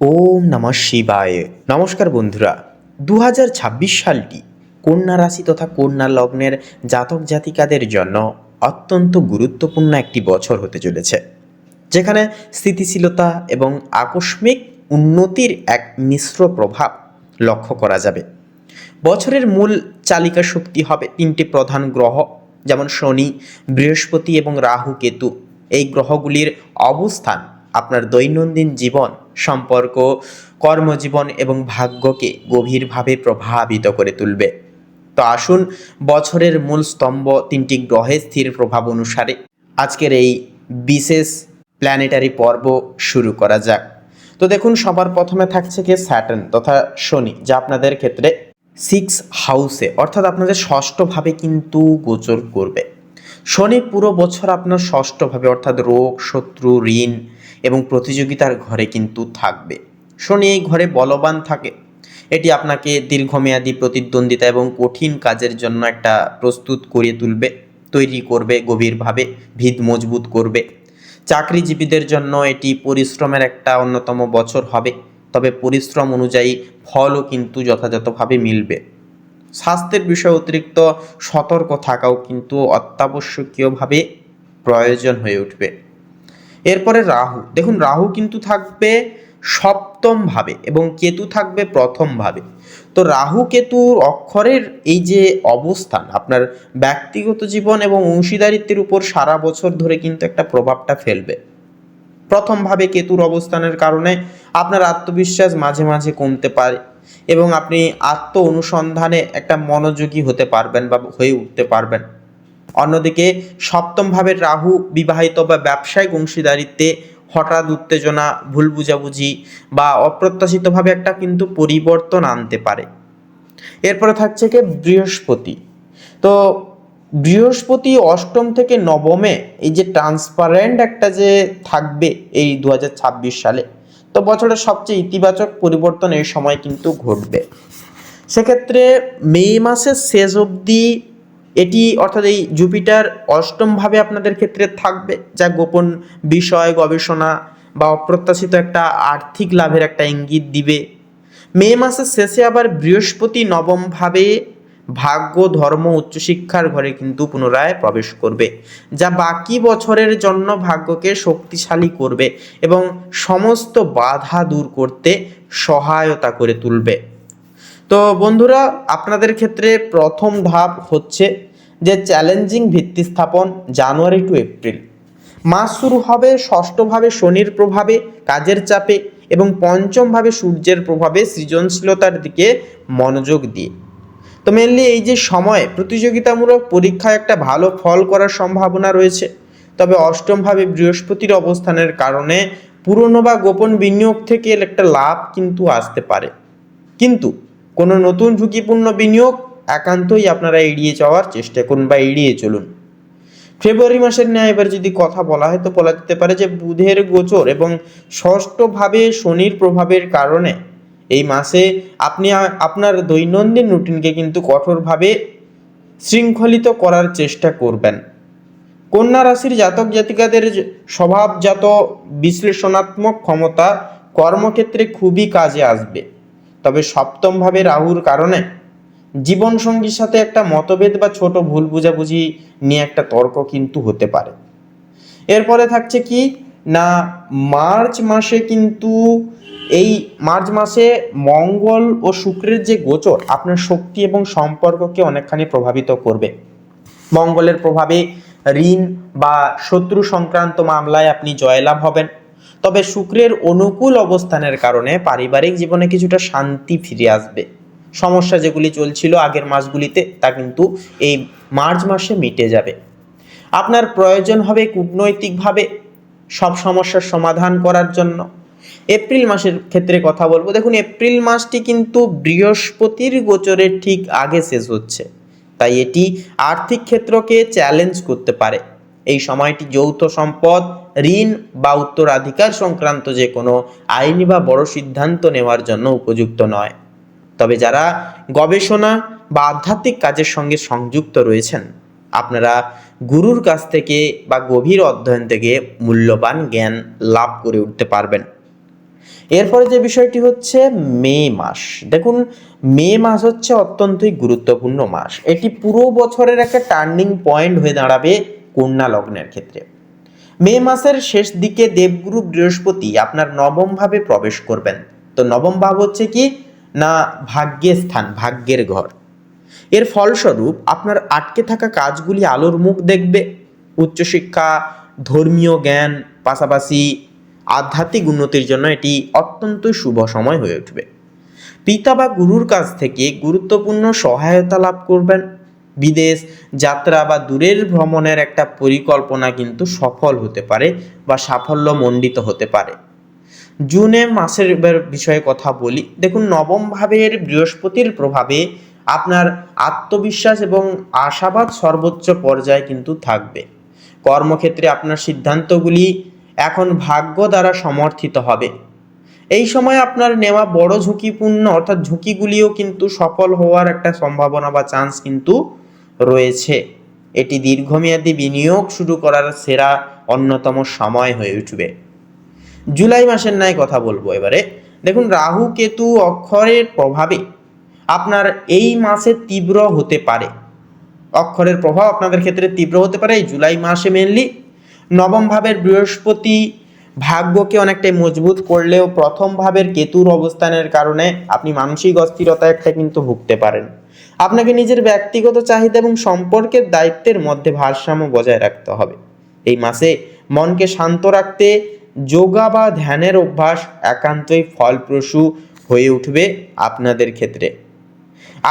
ওম নমঃ শিবায়। নমস্কার বন্ধুরা, 2026 সালটি কন্যা রাশি তথা কন্যা লগ্নের জাতক জাতিকাদের জন্য অত্যন্ত গুরুত্বপূর্ণ একটি বছর হতে চলেছে, যেখানে স্থিতিশীলতা এবং আকস্মিক উন্নতির এক মিশ্র প্রভাব লক্ষ্য করা যাবে। বছরের মূল চালিকা শক্তি হবে তিনটি প্রধান গ্রহ, যেমন শনি, বৃহস্পতি এবং রাহু কেতু। এই গ্রহগুলির অবস্থান আপনার দৈনন্দিন জীবন, সম্পর্ক, কর্মজীবন এবং ভাগ্যকে গভীরভাবে প্রভাবিত করে তুলবে। তো আসুন বছরের মূল স্তম্ভ তিনটি গ্রহের স্থির প্রভাব অনুসারে আজকের এই বিশেষ প্ল্যানেটারি পর্ব শুরু করা যাক। তো দেখুন, সবার প্রথমে থাকছে কি স্যাটার্ন তথা শনি, যা আপনাদের ক্ষেত্রে 6 হাউসে অর্থাৎ আপনাদের ষষ্ঠভাবে কিন্তু গোচর করবে। শনি পুরো বছর আপনার ষষ্ঠভাবে অর্থাৎ রোগ, শত্রু, ঋণ এবং প্রতিযোগিতার ঘরে কিন্তু থাকবে। শনি এই ঘরে বলবান থাকে। এটি আপনাকে দীর্ঘমেয়াদী প্রতিদ্বন্দ্বিতা এবং কঠিন কাজের জন্য একটা প্রস্তুত করে তুলবে, তৈরি করবে, গভীরভাবে ভিত মজবুত করবে। চাকরিজীবীদের জন্য এটি পরিশ্রমের একটা অন্যতম বছর হবে, তবে পরিশ্রম অনুযায়ী ফলও কিন্তু যথাযথভাবে মিলবে। স্বাস্থ্যের বিষয়ে অতিরিক্ত সতর্ক থাকাও কিন্তু অত্যাবশ্যকীয়ভাবে প্রয়োজন হয়ে উঠবে। এরপরে রাহু, দেখুন রাহু কিন্তু থাকবে সপ্তম ভাবে এবং কেতু থাকবে প্রথম ভাবে। তো রাহু কেতুর অক্ষরের এই যে অবস্থান আপনার ব্যক্তিগত জীবন এবং অংশীদারিত্বের উপর সারা বছর ধরে কিন্তু একটা প্রভাবটা ফেলবে। প্রথম ভাবে কেতুর অবস্থানের কারণে আপনার আত্মবিশ্বাস মাঝে মাঝে কমতে পারে এবং আপনি আত্ম অনুসন্ধানে একটা মনোযোগী হতে পারবেন বা হয়ে উঠতে পারবেন। অন্যদিকে সপ্তম ভাবের রাহু বিবাহিত বা ব্যবসায়িক অংশীদারিত্বে হঠাৎ উত্তেজনা, ভুল বুঝাবুঝি বা অপ্রত্যাশিতভাবে একটা কিন্তু পরিবর্তন আনতে পারে। এরপরে থাকছে কি বৃহস্পতি। তো বৃহস্পতি অষ্টম থেকে নবমে এই যে ট্রান্সপারেন্ট একটা যে থাকবে এই 2026 সালে, তো বছরের সবচেয়ে ইতিবাচক পরিবর্তন এই সময় কিন্তু ঘটবে। সেক্ষেত্রে মে মাসের শেষ অবধি এটি অর্থাৎ এই জুপিটার অষ্টমভাবে আপনাদের ক্ষেত্রে থাকবে, যা গোপন বিষয়, গবেষণা বা অপ্রত্যাশিত একটা আর্থিক লাভের একটা ইঙ্গিত দিবে। মে মাসের শেষে আবার বৃহস্পতি নবমভাবে ভাগ্য, ধর্ম, উচ্চশিক্ষার ঘরে কিন্তু পুনরায় প্রবেশ করবে, যা বাকি বছরের জন্য ভাগ্যকে শক্তিশালী করবে এবং সমস্ত বাধা দূর করতে সহায়তা করে তুলবে। তো বন্ধুরা, আপনাদের ক্ষেত্রে প্রথম ধাপ হচ্ছে যে চ্যালেঞ্জিং ভিত্তি স্থাপন। জানুয়ারি টু এপ্রিল মাস শুরু হবে ষষ্ঠভাবে শনির প্রভাবে, কাজের চাপে এবং পঞ্চমভাবে সূর্যের প্রভাবে সৃজনশীলতার দিকে মনোযোগ দিয়ে। তো মেনলি এই যে সময় প্রতিযোগিতামূলক পরীক্ষায় একটা ভালো ফল করার সম্ভাবনা রয়েছে, তবে অষ্টমভাবে বৃহস্পতির অবস্থানের কারণে পুরনো বা গোপন বিনিয়োগ থেকে একটা লাভ কিন্তু আসতে পারে, কিন্তু কোনো নতুন ঝুঁকিপূর্ণ বিনিয়োগ একান্তই আপনারা এড়িয়ে যাওয়ার চেষ্টা করুন বা এড়িয়ে চলুন। ফেব্রুয়ারি মাসের ন্যায় এবার যদি কথা বলা হয়, তো বলা যেতে পারে যে বুধের গোচর এবং ষষ্ঠভাবে শনির প্রভাবের কারণে এই মাসে আপনি আপনার দৈনন্দিন রুটিনকে কিন্তু কঠোরভাবে শৃঙ্খলিত করার চেষ্টা করবেন। কন্যা রাশির জাতক জাতিকাদের স্বভাবজাত বিশ্লেষণাত্মক ক্ষমতা কর্মক্ষেত্রে খুবই কাজে আসবে, তবে সপ্তমভাবে রাহুর কারণে জীবনসঙ্গীর সাথে একটা মতভেদ বা ছোট ভুল বুঝাবুঝি নিয়ে একটা তর্ক কিন্তু হতে পারে। এরপরে থাকছে কি না, মার্চ মাসে কিন্তু এই মার্চ মাসে মঙ্গল ও শুক্রের যে গোচর আপনার শক্তি এবং সম্পর্ককে অনেকখানি প্রভাবিত করবে। মঙ্গলের প্রভাবে ঋণ বা শত্রু সংক্রান্ত মামলায় আপনি জয়লাভ হবেন, তবে শুক্রের অনুকূল অবস্থানের কারণে পারিবারিক জীবনে কিছুটা শান্তি ফিরে আসবে। সমস্যা যেগুলি চলছিল আগের মাসগুলিতে, তা কিন্তু এই মার্চ মাসে মিটে যাবে। আপনার প্রয়োজন হবে কূটনৈতিকভাবে সব সমস্যার সমাধান করার জন্য। এপ্রিল মাসের ক্ষেত্রে কথা বলবো, দেখুন এপ্রিল মাসটি কিন্তু বৃহস্পতির গোচরের ঠিক আগে শেষ হচ্ছে, তাই এটি আর্থিক ক্ষেত্রকে চ্যালেঞ্জ করতে পারে। এই সময়টি যৌথ সম্পদ, ঋণ বা উত্তরাধিকার সংক্রান্ত যে কোনো আইনি বা বড় সিদ্ধান্ত নেওয়ার জন্য উপযুক্ত নয়। তবে যারা গবেষণা বা আধ্যাত্মিক কাজের সঙ্গে সংযুক্ত রয়েছেন, আপনারা গুরুর কাছ থেকে বা গভীর অধ্যয়ন থেকে মূল্যবান জ্ঞান লাভ করে উঠতে পারবেন। এরপরে যে বিষয়টি হচ্ছে মে মাস। দেখুন, মে মাস হচ্ছে অত্যন্তই গুরুত্বপূর্ণ মাস। এটি পুরো বছরের একটা টার্নিং পয়েন্ট হয়ে দাঁড়াবে কন্যা লগ্নের ক্ষেত্রে। মে মাসের শেষ দিকে দেবগুরু বৃহস্পতি আপনার নবম ভাবে প্রবেশ করবেন। তো নবম ভাব হচ্ছে কি না, ভাগ্যের স্থান, ভাগ্যের ঘর। এর ফলস্বরূপ আপনার আটকে থাকা কাজগুলি আলোর মুখ দেখবে। উচ্চশিক্ষা, ধর্মীয় জ্ঞান, পাশাপাশি আধ্যাত্মিক উন্নতির জন্য এটি অত্যন্ত শুভ সময় হয়ে উঠবে। পিতা বা গুরুর কাছ থেকে গুরুত্বপূর্ণ সহায়তা লাভ করবেন। বিদেশ যাত্রা বা দূরের ভ্রমণের একটা পরিকল্পনা কিন্তু সফল হতে পারে বা সাফল্যমণ্ডিত হতে পারে। জুনে মাসের বিষয়ে কথা বলি। দেখুন, নবম ভাবের বৃহস্পতির প্রভাবে আপনার আত্মবিশ্বাস এবং আশাবাদ সর্বোচ্চ পর্যায়ে কিন্তু থাকবে। কর্মক্ষেত্রে আপনার সিদ্ধান্তগুলি এখন ভাগ্য দ্বারা সমর্থিত হবে। এই সময় আপনার নেওয়া বড় ঝুঁকিপূর্ণ অর্থাৎ ঝুঁকিগুলিও কিন্তু সফল হওয়ার একটা সম্ভাবনা বা চান্স কিন্তু রয়েছে। এটি দীর্ঘমেয়াদী বিনিয়োগ শুরু করার সেরা অন্যতম সময় হয়ে উঠবে। জুলাই মাসের ন্যায় কথা বলবো এবারে। দেখুন, রাহু কেতু অক্ষরের প্রভাবে আপনার এই মাসে তীব্র হতে পারে। অক্ষরের প্রভাব আপনাদের ক্ষেত্রে তীব্র হতে পারে এই জুলাই মাসে। মেনলি নবম ভাবের বৃহস্পতি ভাগ্যকে অনেকটাই মজবুত করলেও প্রথম ভাবের কেতুর অবস্থানের কারণে আপনি মানসিক অস্থিরতা একটা কিন্তু ভুগতে পারেন। আপনাকে নিজের ব্যক্তিগত চাহিদা এবং সম্পর্কের দায়িত্বের মধ্যে ভারসাম্য বজায় রাখতে হবে। এই মাসে মনকে শান্ত রাখতে যোগা বা ধ্যানের অভ্যাস একান্তই ফলপ্রসূ হয়ে উঠবে আপনাদের ক্ষেত্রে।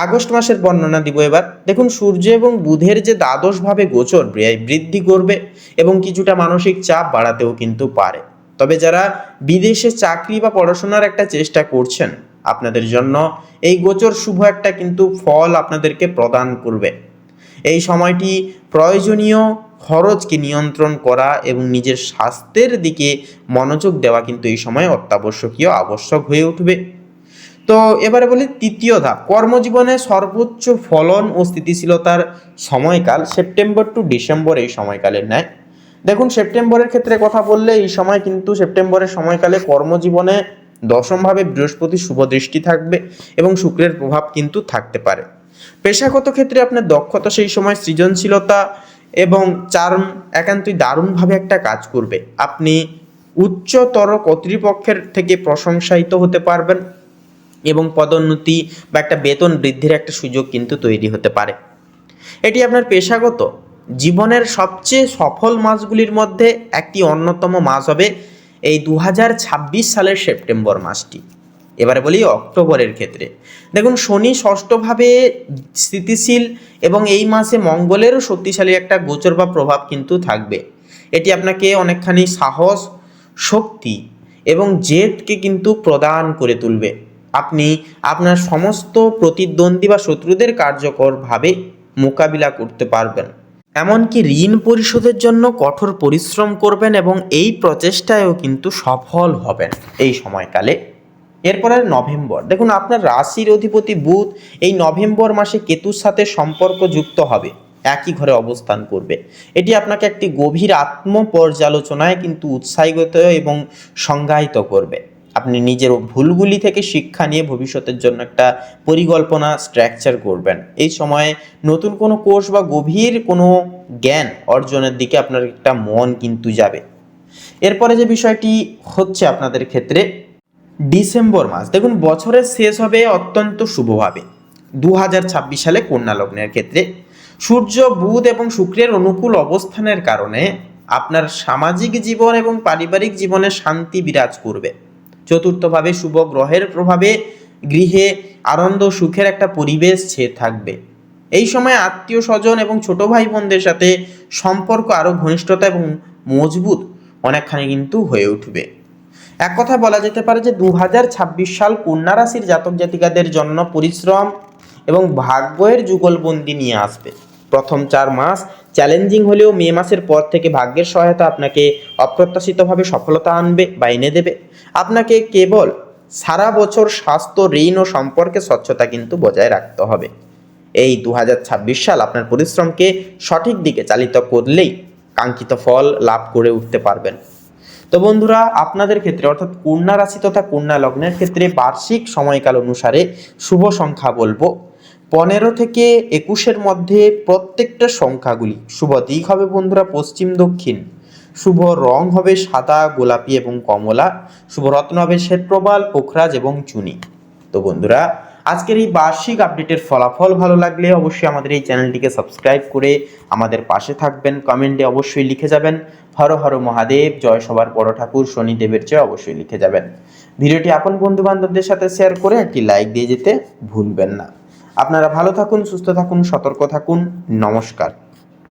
আগস্ট মাসের বর্ণনা দিব এবার। দেখুন, সূর্য এবং বুধের যে দ্বাদশভাবে গোচর ব্যয় বৃদ্ধি করবে এবং কিছুটা মানসিক চাপ বাড়াতেও কিন্তু পারে। তবে যারা বিদেশে চাকরি বা পড়াশোনার একটা চেষ্টা করছেন, আপনাদের জন্য এই গোচর শুভ একটা কিন্তু ফল আপনাদেরকে প্রদান করবে। এই সময়টি প্রয়োজনীয় খরচকে নিয়ন্ত্রণ করা এবং নিজের স্বাস্থ্যের দিকে মনোযোগ দেওয়া কিন্তু এই সময় অত্যাবশ্যকীয় আবশ্যক হয়ে উঠবে। তো এবারে বলি তৃতীয় ধাপ, কর্মজীবনে সর্বোচ্চ ফলন ও স্থিতিশীলতার সময়কাল সেপ্টেম্বর টু ডিসেম্বর এই সময়কালের ন্যায়। দেখুন, সেপ্টেম্বরের ক্ষেত্রে কথা বললে এই সময় কিন্তু সেপ্টেম্বরের সময়কালে কর্মজীবনে দশমভাবে বৃহস্পতি শুভ দৃষ্টি থাকবে এবং শুক্রের প্রভাব কিন্তু থাকতে পারে। পেশাগত ক্ষেত্রে আপনার দক্ষতা সেই সময় সৃজনশীলতা এবং চার্ম একান্তই দারুণভাবে একটা কাজ করবে। আপনি উচ্চতর কর্তৃপক্ষের থেকে প্রশংসায়িত হতে পারবেন এবং পদোন্নতি বা একটা বেতন বৃদ্ধির একটা সুযোগ কিন্তু তৈরি হতে পারে। এটি আপনার পেশাগত জীবনের সবচেয়ে সফল মাসগুলির মধ্যে একটি অন্যতম মাস হবে এই 2026 সালের সেপ্টেম্বর মাসটি। এবারে বলি অক্টোবরের ক্ষেত্রে। দেখুন, শনি ষষ্ঠভাবে স্থিতিশীল এবং এই মাসে মঙ্গলেরও শক্তিশালী একটা গোচর বা প্রভাব কিন্তু থাকবে। এটি আপনাকে অনেকখানি সাহস, শক্তি এবং জেদকে কিন্তু প্রদান করে তুলবে। আপনি আপনার সমস্ত প্রতিদ্বন্দ্বী বা শত্রুদের কার্যকরভাবে মোকাবিলা করতে পারবেন। এমনকি ঋণ পরিশোধের জন্য কঠোর পরিশ্রম করবেন এবং এই প্রচেষ্টায়ও কিন্তু সফল হবেন এই সময়কালে। এরপরে নভেম্বর। দেখুন, আপনার রাশির অধিপতি বুধ এই নভেম্বর মাসে কেতুর সাথে সম্পর্ক যুক্ত হবে, একই ঘরে অবস্থান করবে। এটি আপনাকে একটি গভীর আত্মপর্যালোচনায় কিন্তু উৎসাহিত এবং সংজ্ঞায়িত করবে। আপনি নিজের ভুলগুলি থেকে শিক্ষা নিয়ে ভবিষ্যতের জন্য একটা পরিকল্পনা স্ট্রাকচার করবেন। এই সময়ে নতুন কোনো কোর্স বা গভীর কোনো জ্ঞান অর্জনের দিকে আপনার একটা মন কিন্তু যাবে। এরপরে যে বিষয়টি হচ্ছে আপনাদের ক্ষেত্রে ডিসেম্বর মাস। দেখুন, বছরের শেষ হবে অত্যন্ত শুভভাবে 2026 সালে কন্যা লগ্নের ক্ষেত্রে। সূর্য, বুধ এবং শুক্রের অনুকূল অবস্থানের কারণে আপনার সামাজিক জীবন এবং পারিবারিক জীবনে শান্তি বিরাজ করবে। চতুর্থভাবে শুভ গ্রহের প্রভাবে গৃহে আনন্দ সুখের একটা পরিবেশ ছেয়ে থাকবে। এই সময় আত্মীয় স্বজন এবং ছোট ভাই বোনদের সাথে সম্পর্ক আরও ঘনিষ্ঠতা এবং মজবুত অনেকখানি কিন্তু হয়ে উঠবে। এক কথা বলা যেতে পারে যে 2026 সাল কন্যা রাশির জাতক জাতিকাদের জন্য পরিশ্রম এবং ভাগ্যের যুগলবন্দি নিয়ে আসবে। প্রথম 4 মাস চ্যালেঞ্জিং হলেও মে মাসের পর থেকে ভাগ্যের সহায়তা আপনাকে অপ্রত্যাশিতভাবে সফলতা আনবে বা এনে দেবে। আপনাকে কেবল সারা বছর স্বাস্থ্য, ঋণ ও সম্পর্কে স্বচ্ছতা কিন্তু বজায় রাখতে হবে। এই 2026 সাল আপনার পরিশ্রমকে সঠিক দিকে চালিত করলেই কাঙ্ক্ষিত ফল লাভ করে উঠতে পারবেন। তো বন্ধুরা, আপনাদের ক্ষেত্রে অর্থাৎ কন্যা রাশি তথা কন্যা লগ্নের ক্ষেত্রে বার্ষিক সময়কাল অনুসারে শুভ সংখ্যা বলবো 15 থেকে 21-এর মধ্যে প্রত্যেকটা সংখ্যাগুলি। শুভ দিক হবে বন্ধুরা পশ্চিম দক্ষিণ। শুভ রং হবে সাদা, গোলাপি এবং কমলা। শুভ রত্ন হবে শ্বেতপ্রবাল, পোখরাজ এবং চুনি। তো বন্ধুরা, আজকের এই বার্ষিক আপডেটের ফলাফল ভালো লাগলে অবশ্যই আমাদের এই চ্যানেলটিকে সাবস্ক্রাইব করে আমাদের পাশে থাকবেন। কমেন্টে অবশ্যই লিখে যাবেন হর হর মহাদেব, জয় সবার বড় ঠাকুর শনিদেবের জয়, অবশ্যই লিখে যাবেন। ভিডিওটি আপন বন্ধু বান্ধবদের সাথে শেয়ার করে একটি লাইক দিয়ে যেতে ভুলবেন না। আপনারা ভালো থাকুন, সুস্থ থাকুন, সতর্ক থাকুন। নমস্কার।